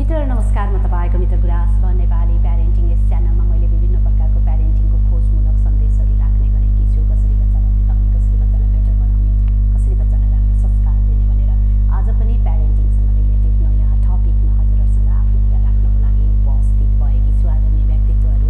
मित्र नमस्कार, म तपाईको मित्र गुराँस व नेपाली प्यारेन्टिङ यस च्यानलमा मैले विभिन्न प्रकारको प्यारेन्टिङको खोजमूलक सन्देशहरू राख्ने गरेकी छु। कसरी बच्चालाई हुर्काउने, कसरी बच्चालाई बेटर बनाउने, कसरी बच्चालाई राम्रो संस्कार दिने भनेर आज पनि प्यारेन्टिङसँग रिलेटेड नयाँ टपिकमा हजुरहरूसँग आफ्नो कुरा राख्नको लागि उपस्थित भएकी छु। आदरणीय व्यक्तित्वहरू,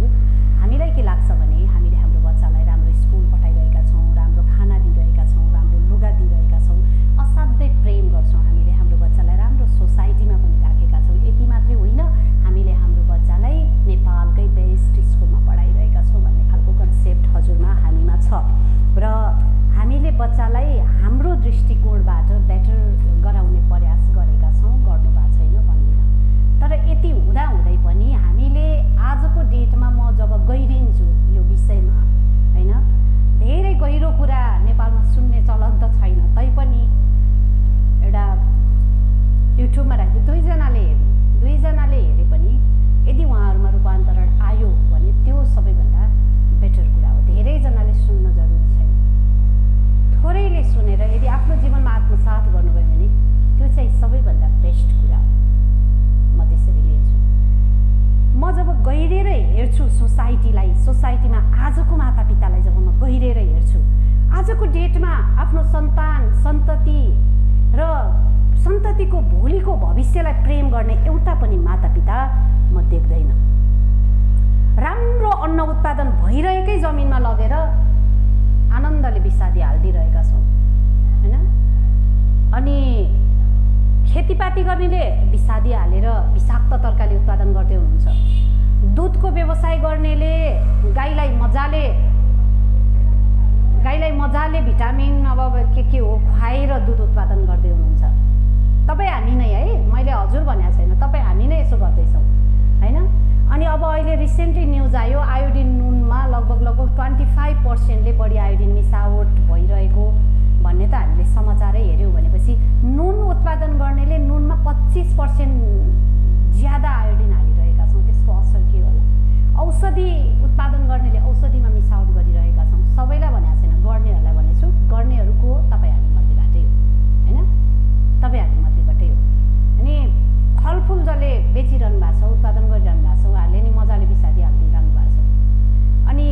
हामीलाई के लाग्छ भने हामीले हाम्रो बच्चालाई राम्रो स्कुल पठाइरहेका छौँ, राम्रो खाना दिइरहेका छौँ, राम्रो लुगा दिइरहेका छौँ, असाध्यै प्रेम गर्छौँ। हामीले हाम्रो बच्चालाई राम्रो सोसाइटीमा पनि राखेका छौँ। यति मात्रै होइन, हामीले हाम्रो बच्चालाई नेपालकै बेस्ट स्कुलमा पढाइरहेका छौँ भन्ने खालको कन्सेप्ट हजुरमा हामीमा छ र हामीले बच्चालाई हाम्रो दृष्टिकोणबाट बेटर गराउने प्रयास गरेका छौँ, गर्नु भएको छैन भन्दिनँ। तर यति हुँदाहुँदै पनि हामीले आजको डेटमा म जब गइरहन्छु यो विषयमा, होइन, धेरै गहिरो कुरा नेपालमा सुन्ने चलन त छैन, तैपनि एउटा युट्युबमा राख्दै दुईजनाले हेरे पनि यदि उहाँहरूमा रूपान्तरण आयो भने त्यो सबैभन्दा बेटर कुरा हो। धेरैजनाले सुन्न जरुरी छैन, थोरैले सुनेर यदि आफ्नो जीवनमा आत्मसात गर्नुभयो भने त्यो चाहिँ सबैभन्दा बेस्ट कुरा हो। म त्यसरी लिन्छु। म जब गहिरेर हेर्छु सोसाइटीमा आजको मातापितालाई जब म गहिरेर हेर्छु, आजको डेटमा आफ्नो सन्तान सन्तति र सन्ततिको भोलिको भविष्यलाई प्रेम गर्ने एउटा पनि मातापिता म देख्दैन। राम्रो अन्न उत्पादन भइरहेकै जमिनमा लगेर आनन्दले विषादी हालिदिइरहेका छौँ, होइन। अनि खेतीपाती गर्नेले विषादी हालेर विषाक्त तरकारी उत्पादन गर्दै हुनुहुन्छ। दुधको व्यवसाय गर्नेले गाईलाई मजाले भिटामिन अब के हो खुवाएर दुध उत्पादन गर्दै हुनुहुन्छ। तपाईँ हामी नै है, मैले हजुर भनेको छैन, तपाईँ हामी नै यसो गर्दैछौँ, होइन। अनि अब अहिले रिसेन्टली न्युज आयो, आयोडिन नुनमा लगभग 25%ले बढी आयोडिन मिसावट भइरहेको भन्ने त हामीले समाचारै हेऱ्यौँ। भनेपछि नुन उत्पादन गर्नेले नुनमा 25% ज्यादा आयोडिन हालिरहेका छौँ। त्यसको असर के होला? औषधि उत्पादन गर्नेले औषधिमा मिसावट गरिरहेका छौँ। सबैलाई भनेको छैन, गर्नेहरूलाई भनेछु। गर्नेहरूको तपाईँ हामी मध्येबाटै हो, होइन, तपाईँ हामी मध्येबाटै हो। अनि फलफुल जसले बेचिरहनु भएको छ, उत्पादन गरिरहनु भएको छ, उहाँहरूले नि मजाले विषादी हालिदिइरहनु भएको छ। अनि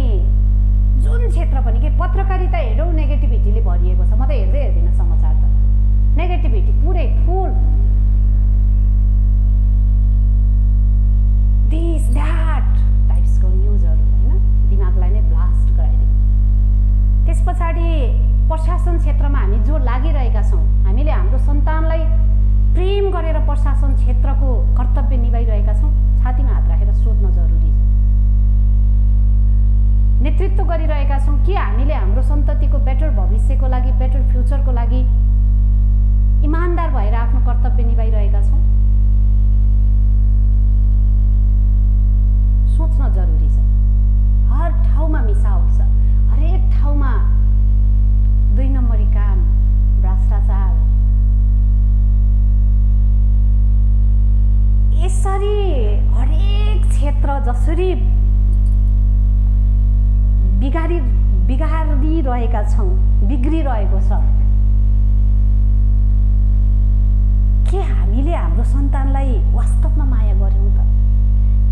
जुन क्षेत्र पनि के पत्रकारिता हेरौँ, नेगेटिभिटीले भरिएको छ। म त हेर्दिनँ समाचार, त नेगेटिभिटी पुरै फुल, दिस द्याट टाइप्सको न्युजहरू, होइन, दिमागलाई नै ब्लास्ट गराइदिने। त्यस पछाडि प्रशासन क्षेत्रमा हामी जो लागिरहेका छौँ, हामीले हाम्रो सन्तानलाई प्रेम गरेर प्रशासन क्षेत्रको कर्तव्य निभाइरहेका छौँ। छातीमा हात राखेर सोध्न जरुरी छ। नेतृत्व गरिरहेका छौँ कि हामीले हाम्रो सन्ततिको बेटर भविष्यको लागि, बेटर फ्युचरको लागि इमान्दार भएर आफ्नो कर्तव्य निभाइरहेका छौँ? सोच्न जरुरी छ। हर ठाउँमा मिसावट छ, हरेक ठाउँमा 2 नम्बरी काम, भ्रष्टाचार। यसरी हरेक क्षेत्र जसरी बिगारिरहेका छौँ, बिग्रिरहेको छ, के हामीले हाम्रो सन्तानलाई वास्तवमा माया गर्यौँ त?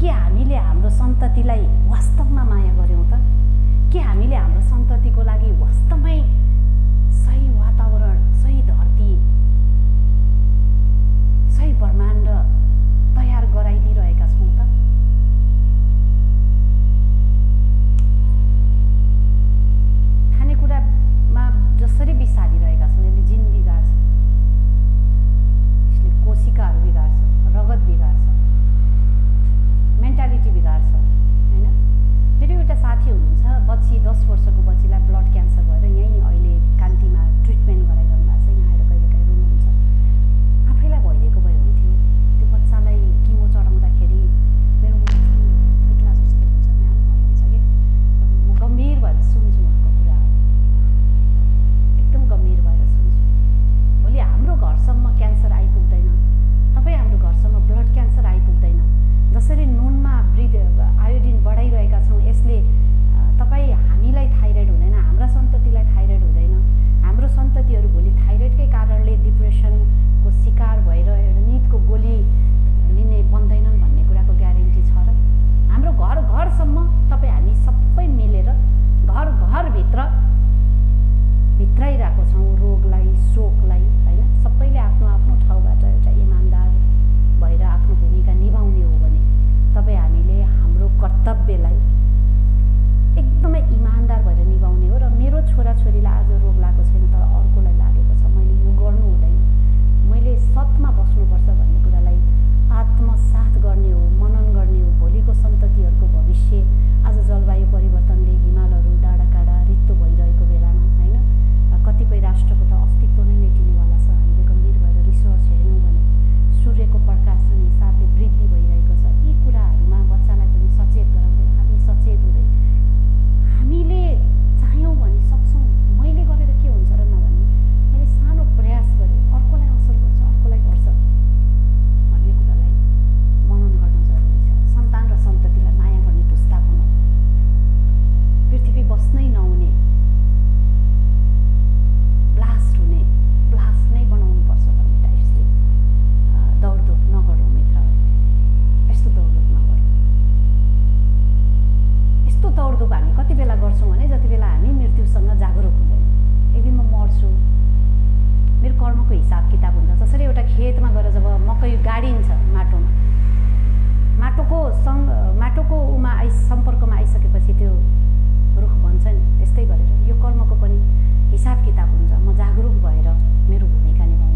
के हामीले हाम्रो सन्ततिलाई वास्तवमा माया गर्यौँ त? के हामीले हाम्रो सन्ततिको लागि वास्तवमै सही वातावरण, सही धरती, सही ब्रह्माण्ड तयार गराइदिइरहेका छौँ त? खानेकुरामा जसरी विष हालिरहेका छौँ, यसले जिन बिगार्छ, यसले कोशिकाहरू बिगार्छ, रगत बिगार्छ, मेन्टालिटी बिगार्छ, होइन। मेरो एउटा साथी हुनुहुन्छ, बच्ची 10 वर्षको बच्चीलाई ब्लड क्यान्सर भएर यहीँ अहिले कान्तिमा ट्रिटमेन्ट गराइरहनु भएको छ। यहाँ आएर गर्छौँ भने जति बेला हामी मृत्युसँग जागरुक हुँदैनौँ, एक दिन म मर्छु, मेरो कर्मको हिसाब किताब हुन्छ। जसरी एउटा खेतमा गएर जब मकै गाडिन्छ माटोमा, माटोको उमा सम्पर्कमा आइसकेपछि त्यो रुख बन्छ नि, त्यस्तै गरेर यो कर्मको पनि हिसाब किताब हुन्छ। म जागरुक भएर मेरो भूमिका निभाउनु